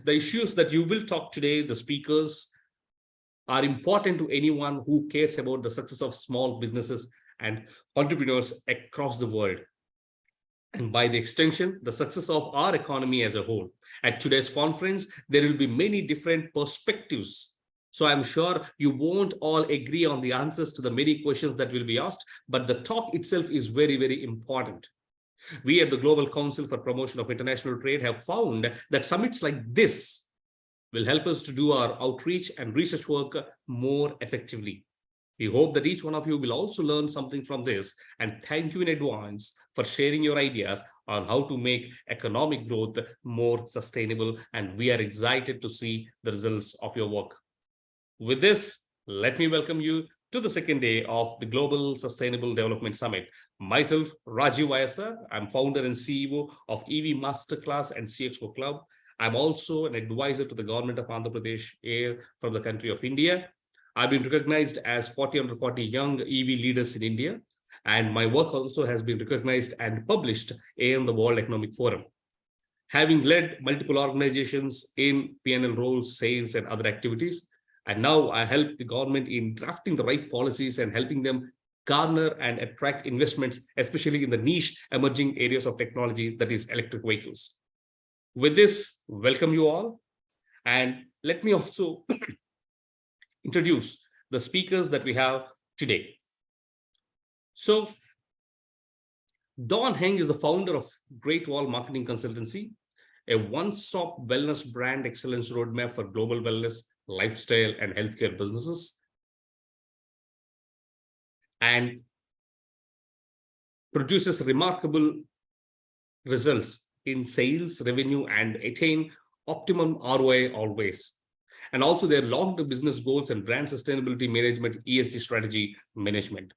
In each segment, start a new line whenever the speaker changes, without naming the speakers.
the issues that you will talk today, the speakers, are important to anyone who cares about the success of small businesses and entrepreneurs across the world, and by the extension, the success of our economy as a whole. At today's conference, there will be many different perspectives. So I'm sure you won't all agree on the answers to the many questions that will be asked, but the talk itself is very, very important. We at the Global Council for Promotion of International Trade have found that summits like this will help us to do our outreach and research work more effectively. We hope that each one of you will also learn something from this, and thank you in advance for sharing your ideas on how to make economic growth more sustainable, and we are excited to see the results of your work. With this, let me welcome you to the second day of the Global Sustainable Development Summit. Myself, Rajiv Vayasar, I'm founder and CEO of EV Masterclass and CXO Club. I'm also an advisor to the government of Andhra Pradesh from the country of India. I've been recognized as 40 under 40 young EV leaders in India, and my work also has been recognized and published in the World Economic Forum. Having led multiple organizations in P&L roles, sales, and other activities, and now I help the government in drafting the right policies and helping them garner and attract investments, especially in the niche emerging areas of technology, that is electric vehicles. With this, welcome you all. And let me also introduce the speakers that we have today. So, Don Heng is the founder of Great Wall Marketing Consultancy, a one-stop wellness brand excellence roadmap for global wellness, lifestyle, and healthcare businesses, and produces remarkable results in sales, revenue, and attain optimum ROI always. And also their long-term business goals and brand sustainability management, ESG strategy management.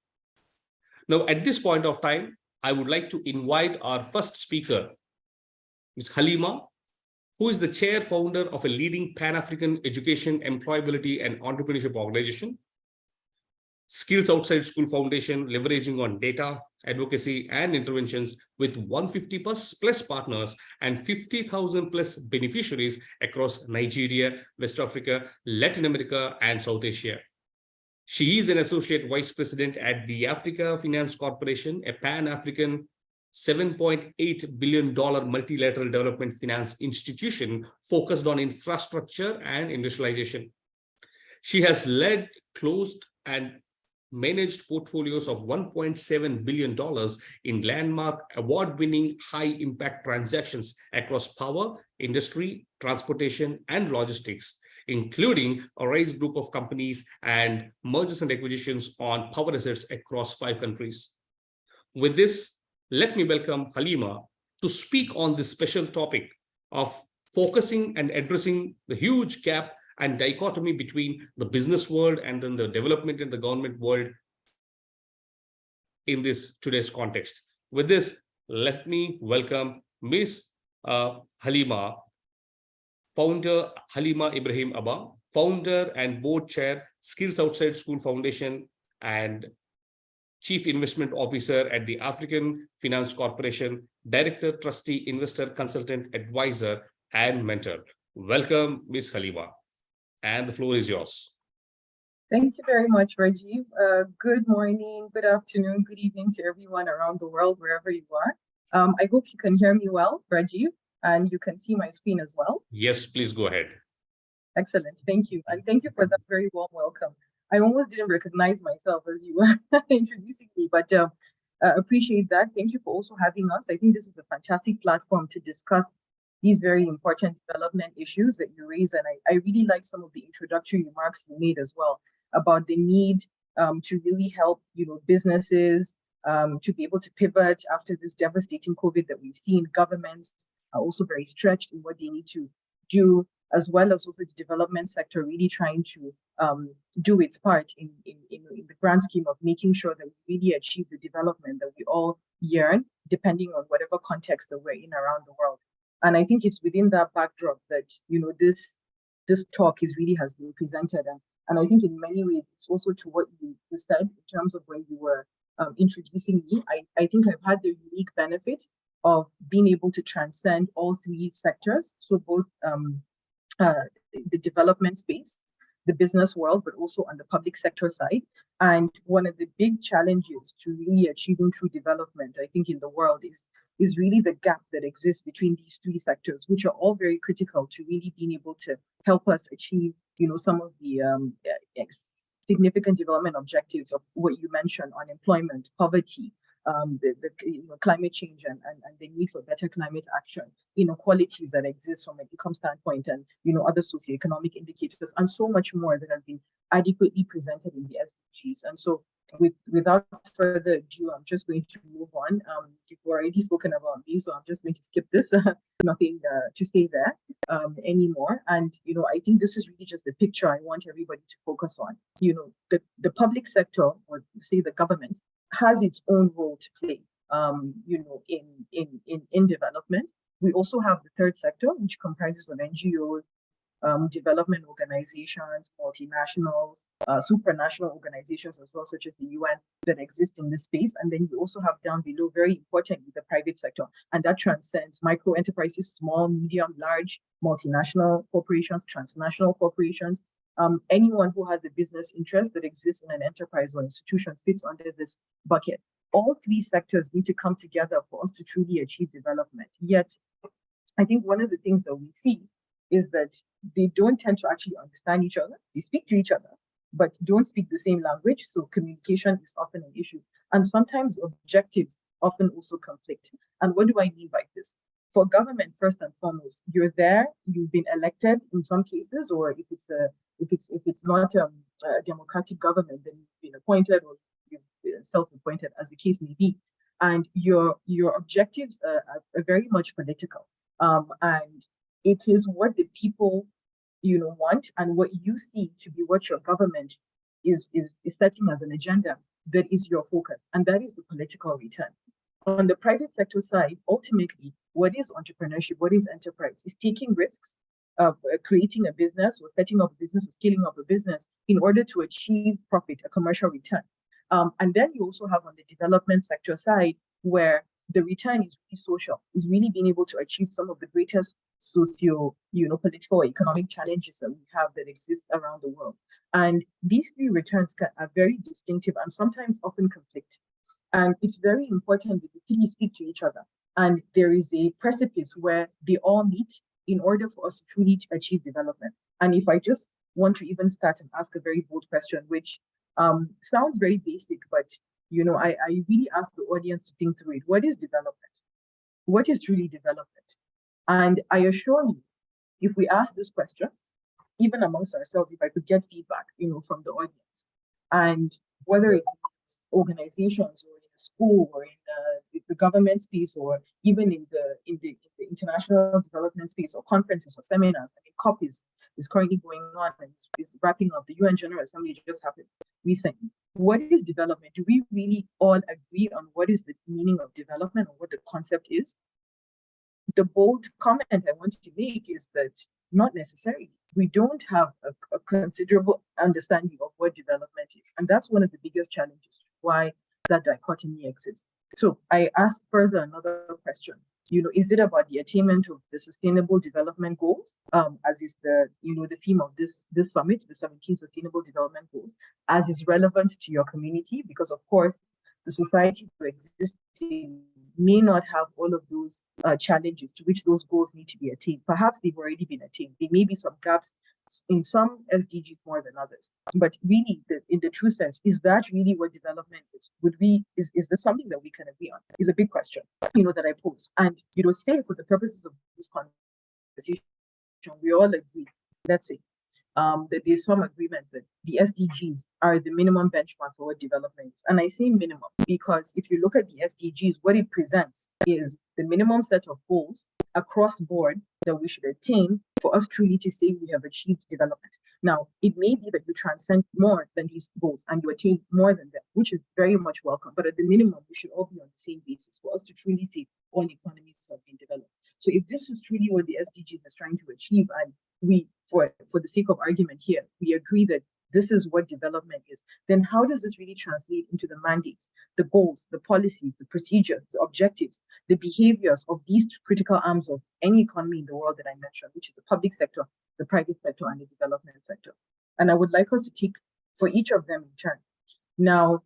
Now, at this point of time, I would like to invite our first speaker, Ms. Halima, who is the chair founder of a leading Pan-African education, employability, and entrepreneurship organization, Skills Outside School Foundation, leveraging on data, advocacy, and interventions with 150 plus partners and 50,000 plus beneficiaries across Nigeria, West Africa, Latin America, and South Asia. She is an associate vice president at the Africa Finance Corporation, a Pan-African $7.8 billion multilateral development finance institution focused on infrastructure and industrialization. She has led, closed, and managed portfolios of $1.7 billion in landmark award-winning high-impact transactions across power, industry, transportation, and logistics, including a raised group of companies and mergers and acquisitions on power assets across 5 countries. With this, let me welcome Halima to speak on this special topic of focusing and addressing the huge gap and dichotomy between the business world and then the development in the government world in this today's context. With this, let me welcome Ms. Halima, founder Halima Ibrahim Abba, founder and board chair, Skills Outside School Foundation, and Chief Investment Officer at the African Finance Corporation, Director, Trustee, Investor, Consultant, Advisor, and Mentor. Welcome, Ms. Halima. And the floor is yours.
Thank you very much, Rajiv. Good morning, good afternoon, good evening to everyone around the world, wherever you are. I hope you can hear me well, Rajiv, and you can see my screen as well.
Yes, please go ahead.
Excellent, thank you. And thank you for that very warm welcome. I almost didn't recognize myself as you were introducing me, but appreciate that. Thank you for also having us. I think this is a fantastic platform to discuss these very important development issues that you raise. And I really like some of the introductory remarks you made as well about the need to really help, businesses to be able to pivot after this devastating COVID that we've seen. Governments are also very stretched in what they need to do, as well as also the development sector really trying to do its part in the grand scheme of making sure that we really achieve the development that we all yearn, depending on whatever context that we're in around the world. And I think it's within that backdrop that, this talk has been presented. And I think in many ways, it's also to what you said in terms of when you were introducing me. I think I've had the unique benefit of being able to transcend all 3 sectors. So both the development space, the business world, but also on the public sector side. And one of the big challenges to really achieving true development, I think, in the world is really the gap that exists between these three sectors, which are all very critical to really being able to help us achieve, some of the significant development objectives of what you mentioned: unemployment, poverty, the climate change, and the need for better climate action, inequalities that exist from an income standpoint, and other socioeconomic indicators, and so much more that have been adequately presented in the SDGs. And so, without further ado, I'm just going to move on. You've already spoken about me, so I'm just going to skip this. Nothing to say there anymore. And I think this is really just the picture I want everybody to focus on. The public sector, or say the government, has its own role to play, in development. We also have the third sector, which comprises of NGOs, development organizations, multinationals, supranational organizations as well, such as the UN, that exist in this space. And then you also have down below, very importantly, the private sector, and that transcends micro enterprises, small, medium, large, multinational corporations, transnational corporations. Anyone who has a business interest that exists in an enterprise or institution fits under this bucket. All three sectors need to come together for us to truly achieve development. Yet, I think one of the things that we see is that they don't tend to actually understand each other. They speak to each other, but don't speak the same language. So communication is often an issue. And sometimes objectives often also conflict. And what do I mean by this? For government, first and foremost, you're there, you've been elected in some cases, or if it's not a democratic government, then you've been appointed, or you've been self-appointed, as the case may be. And your objectives are very much political. And it is what the people want, and what you see to be what your government is setting as an agenda, that is your focus, and that is the political return. On the private sector side, ultimately, what is entrepreneurship, what is enterprise, is taking risks of creating a business, or setting up a business, or scaling up a business in order to achieve profit, a commercial return. And then you also have on the development sector side, where the return is really social, is really being able to achieve some of the greatest socio, political or economic challenges that we have that exist around the world. And these three returns are very distinctive and sometimes often conflict. And it's very important that the three speak to each other. And there is a precipice where they all meet in order for us to truly achieve development. And if I just want to even start and ask a very bold question, which sounds very basic, but I really ask the audience to think through it. What is development? What is truly development? And I assure you, if we ask this question, even amongst ourselves, if I could get feedback, from the audience, and whether it's organizations or in a school or in the government space, or even in the international development space, or conferences or seminars. I mean, COP is currently going on and is wrapping up. The UN General Assembly just happened recently. What is development? Do we really all agree on what is the meaning of development, or what the concept is? The bold comment I want to make is that not necessarily. We don't have a considerable understanding of what development is. And that's one of the biggest challenges, why that dichotomy exists. So I ask further another question. Is it about the attainment of the Sustainable Development Goals, as is the theme of this summit, the 17 Sustainable Development Goals, as is relevant to your community? Because of course, the society you exist in may not have all of those challenges to which those goals need to be attained. Perhaps they've already been attained. There may be some gaps in some SDGs more than others. But really, in the true sense, is that really what development is? Is there something that we can agree on? Is a big question, that I pose. And, say for the purposes of this conversation, we all agree, let's say, that there's some agreement that the SDGs are the minimum benchmark for what development is. And I say minimum because if you look at the SDGs, what it presents is the minimum set of goals across board that we should attain for us truly to say we have achieved development. Now, it may be that you transcend more than these goals and you attain more than them, which is very much welcome. But at the minimum, we should all be on the same basis for us to truly say all economies have been developed. So if this is truly what the SDGs is trying to achieve, and we, for the sake of argument here, we agree that this is what development is, then how does this really translate into the mandates, the goals, the policies, the procedures, the objectives, the behaviors of these critical arms of any economy in the world that I mentioned, which is the public sector, the private sector, and the development sector? And I would like us to take for each of them in turn. Now,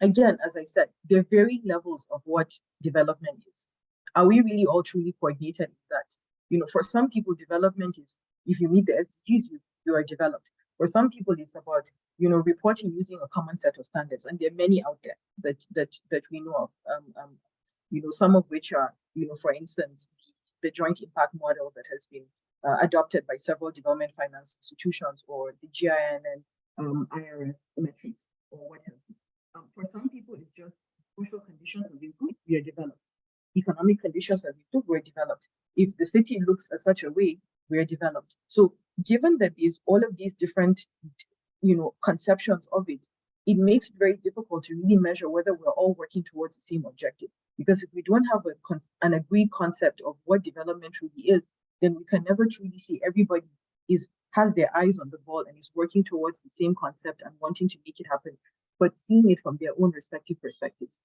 again, as I said, there are varying levels of what development is. Are we really all truly coordinated in that? For some people, development is, if you meet the SDGs, you are developed. For some people, it's about, reporting using a common set of standards. And there are many out there that we know of, some of which are, for instance, the joint impact model that has been adopted by several development finance institutions, or the GIN and IRS metrics, or what have you. For some people, it's just social conditions have improved, we are developed. Economic conditions have improved, we're developed. If the city looks a such a way, we're developed. So given that there's all of these different, conceptions of it, it makes it very difficult to really measure whether we're all working towards the same objective. Because if we don't have an agreed concept of what development really is, then we can never truly say everybody has their eyes on the ball and is working towards the same concept and wanting to make it happen, but seeing it from their own respective perspectives.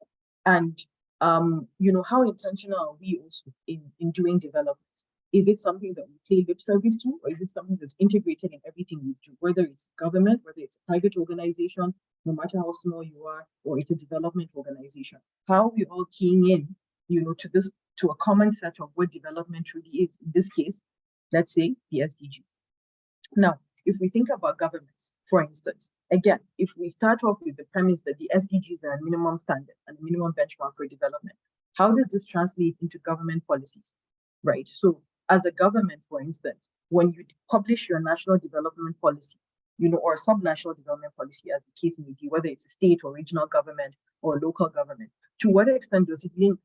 And how intentional are we also in doing development? Is it something that we pay lip service to, or is it something that's integrated in everything we do, whether it's government, whether it's a private organization, no matter how small you are, or it's a development organization? How are we all keying in, to a common set of what development really is? In this case, let's say the SDGs. Now, if we think about governments, for instance, again, if we start off with the premise that the SDGs are a minimum standard and a minimum benchmark for development, how does this translate into government policies, right? So as a government, for instance, when you publish your national development policy, or sub-national development policy, as the case may be, whether it's a state or regional government or local government, to what extent does it link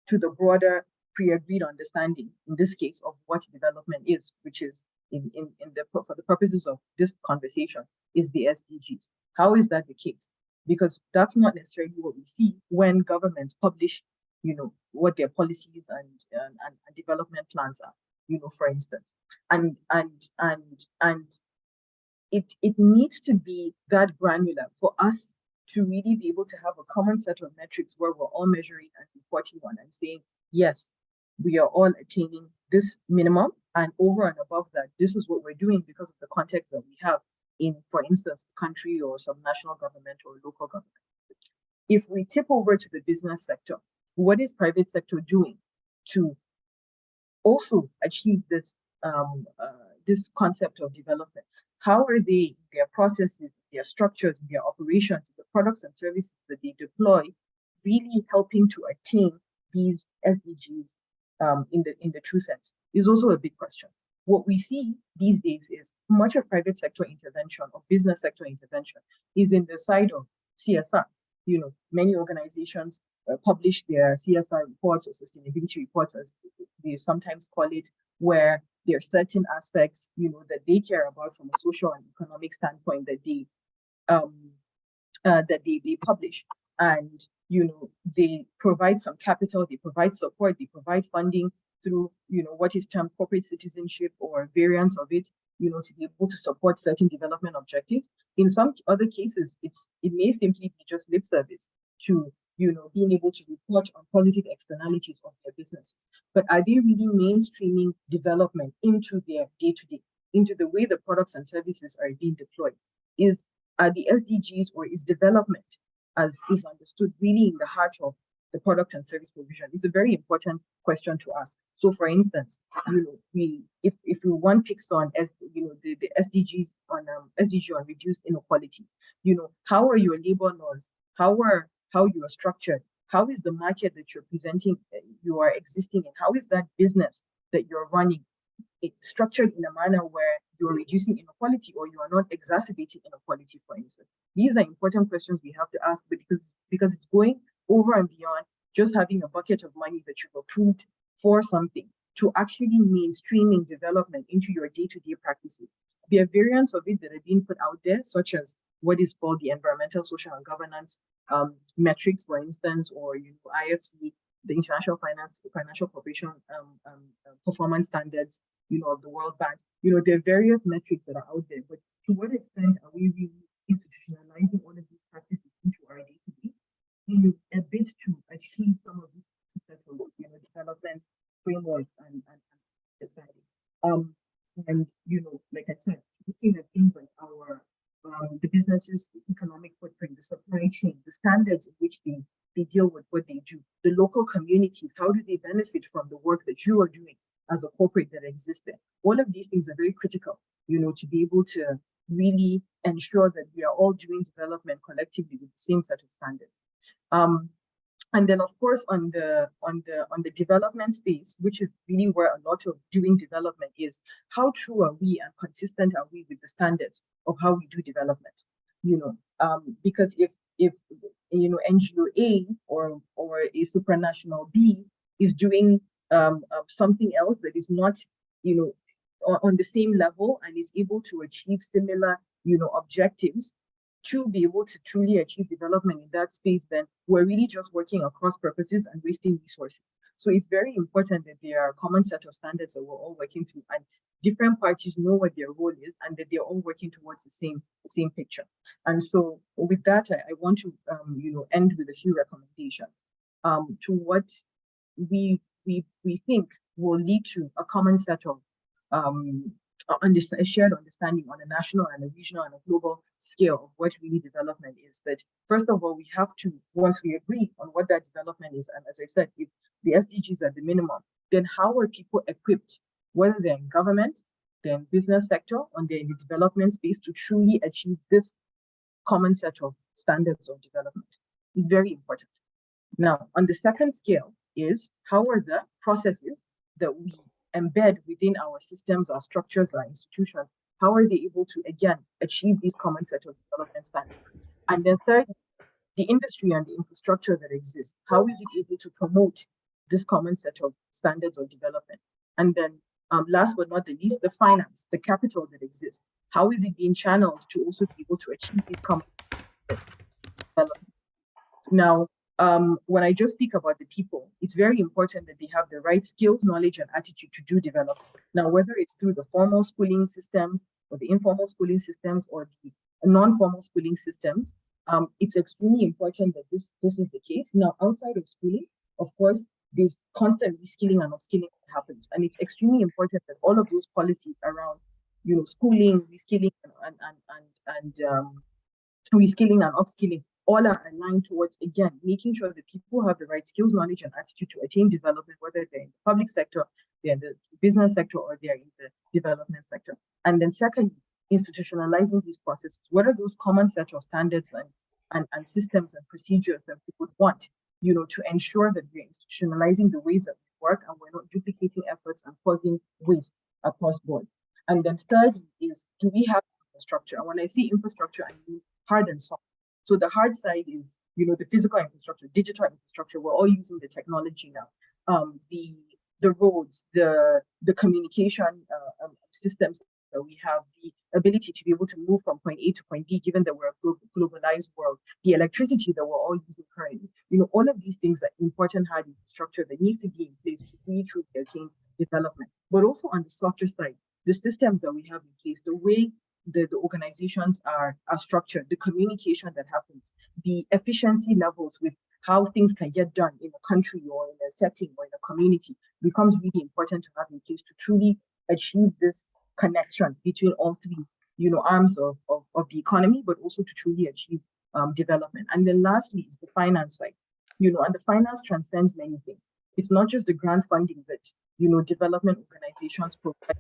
to the broader pre-agreed understanding, in this case, of what development is, which is, for the purposes of this conversation, is the SDGs? How is that the case? Because that's not necessarily what we see when governments publish, what their policies and development plans are, for instance. And it needs to be that granular for us to really be able to have a common set of metrics where we're all measuring and reporting on and saying, yes, we are all attaining this minimum, and over and above that, this is what we're doing because of the context that we have in, for instance, country or subnational government or local government. If we tip over to the business sector, what is private sector doing to also achieve this this concept of development? How are they, their processes, their structures, their operations, the products and services that they deploy, really helping to attain these SDGs in the true sense? Is also a big question. What we see these days is much of private sector intervention or business sector intervention is in the side of CSR. Many organizations publish their CSR reports or sustainability reports, as they sometimes call it, where there are certain aspects, that they care about from a social and economic standpoint that they publish. And they provide some capital, they provide support, they provide funding through what is termed corporate citizenship or variants of it, to be able to support certain development objectives. In some other cases, it may simply be just lip service to being able to report on positive externalities of their businesses. But are they really mainstreaming development into their day-to-day, into the way the products and services are being deployed? Are the SDGs, or is development, as is understood, really in the heart of the product and service provision? It's a very important question to ask. So, for instance, if we want picks on the SDGs on SDG on reduced inequalities, how are your labor laws? How you are structured? How is the market that you're presenting, you are existing in? How is that business that you're running structured in a manner where you're reducing inequality or you are not exacerbating inequality, for instance? These are important questions we have to ask, because it's going over and beyond just having a bucket of money that you've approved for something to actually mainstreaming development into your day-to-day practices. There are variants of it that are being put out there, such as what is called the environmental, social, and governance metrics, for instance, or IFC, the International Financial Corporation performance standards, of the World Bank. There are various metrics that are out there, but to what extent are we really institutionalizing all of these practices into our day-to-day in a bid to achieve some of these settled, development frameworks and understanding. And like I said, looking at things like our the businesses, the economic footprint, the supply chain, the standards in which they deal with what they do, the local communities, how do they benefit from the work that you are doing as a corporate that exists there? All of these things are very critical, to be able to really ensure that we are all doing development collectively with the same set of standards. And then, of course, on the development space, which is really where a lot of doing development is, how true are we and consistent are we with the standards of how we do development? Because if NGO A or a supranational B is doing something else that is not on the same level and is able to achieve similar objectives, to be able to truly achieve development in that space, then we're really just working across purposes and wasting resources. So it's very important that there are a common set of standards that we're all working through, and different parties know what their role is and that they're all working towards the same picture. And so with that, I want to end with a few recommendations to what we think will lead to a common set of a shared understanding on a national and a regional and a global scale of what really development is. That first of all, we have to, once we agree on what that development is, and as I said, if the SDGs are the minimum, then how are people equipped, whether they're in government, they're in business sector, or they're in the development space, to truly achieve this common set of standards of development? Is very important. Now, on the second scale is how are the processes that we embed within our systems, our structures, our institutions, how are they able to, again, achieve these common set of development standards? And then third, the industry and the infrastructure that exists, how is it able to promote this common set of standards of development? And then last but not the least, the finance, the capital that exists, how is it being channeled to also be able to achieve these common development? Now, when I just speak about the people, it's very important that they have the right skills, knowledge, and attitude to do development. Now, whether it's through the formal schooling systems or the informal schooling systems or the non-formal schooling systems, it's extremely important that this is the case. Now, outside of schooling, of course, there's constant reskilling and upskilling that happens, and it's extremely important that all of those policies around, schooling, reskilling, and reskilling and upskilling all are aligned towards, again, making sure that people have the right skills, knowledge, and attitude to attain development, whether they're in the public sector, they're in the business sector, or they're in the development sector. And then secondly, institutionalizing these processes. What are those common set of standards and systems and procedures that we would want, to ensure that we're institutionalizing the ways that we work and we're not duplicating efforts and causing waste across board. And then third is, do we have infrastructure? And when I say infrastructure, I mean hard and soft. So the hard side is, the physical infrastructure, digital infrastructure. We're all using the technology now. The roads, the communication systems that we have, the ability to be able to move from point A to point B, given that we're a globalized world, the electricity that we're all using currently. All of these things are important hard infrastructure that needs to be in place to really truly attain development. But also on the softer side, the systems that we have in place, the way the organizations are structured, the communication that happens, the efficiency levels with how things can get done in a country or in a setting or in a community becomes really important to have in place to truly achieve this connection between all three, arms of the economy, but also to truly achieve development. And then lastly is the finance side, and the finance transcends many things. It's not just the grant funding that, development organizations provide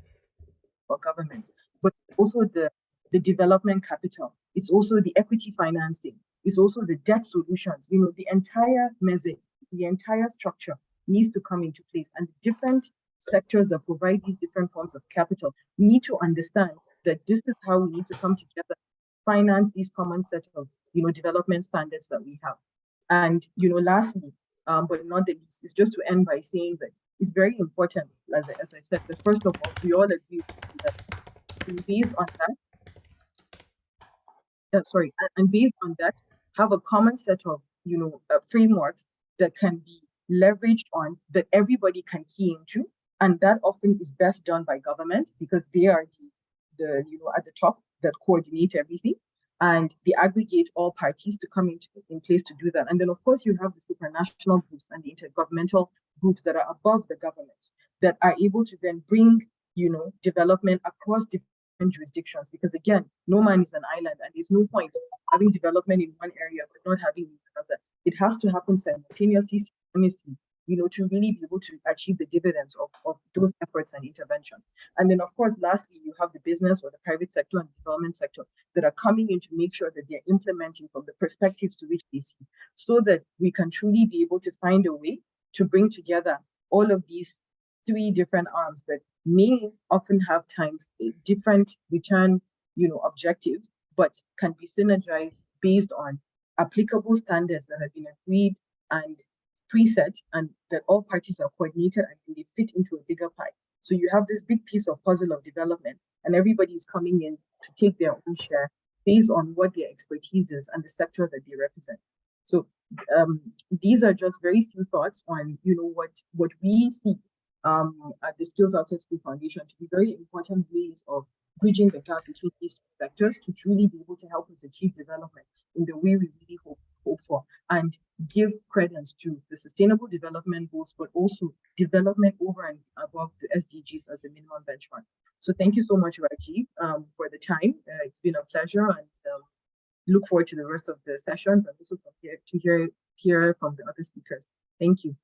for governments, but also the development capital. It's also the equity financing. It's also the debt solutions. The entire message, the entire structure needs to come into place, and the different sectors that provide these different forms of capital need to understand that this is how we need to come together, finance these common set of development standards that we have. And lastly, but not the least, is just to end by saying that it's very important, as I said, that first of all, we all agree that, and based on that, have a common set of frameworks that can be leveraged on, that everybody can key into, and that often is best done by government because they are the at the top, that coordinate everything, and they aggregate all parties to come in place to do that. And then, of course, you have the supranational groups and the intergovernmental groups that are above the governments that are able to then bring, development across different jurisdictions. Because again, no man is an island, and there's no point having development in one area but not having in another. It has to happen simultaneously, to really be able to achieve the dividends of those efforts and intervention. And then, of course, lastly, you have the business or the private sector and the development sector that are coming in to make sure that they're implementing from the perspectives to which they see, so that we can truly be able to find a way to bring together all of these three different arms that may often have times different return, objectives, but can be synergized based on applicable standards that have been agreed and preset, and that all parties are coordinated and they fit into a bigger pie. So you have this big piece of puzzle of development, and everybody is coming in to take their own share based on what their expertise is and the sector that they represent. So these are just very few thoughts on, what we see at the Skills Outside School Foundation to be very important ways of bridging the gap between these sectors to truly be able to help us achieve development in the way we really hope for, and give credence to the sustainable development goals, but also development over and above the SDGs as the minimum benchmark. So thank you so much, Rajiv, for the time. It's been a pleasure, and look forward to the rest of the sessions and also to hear from the other speakers. Thank you.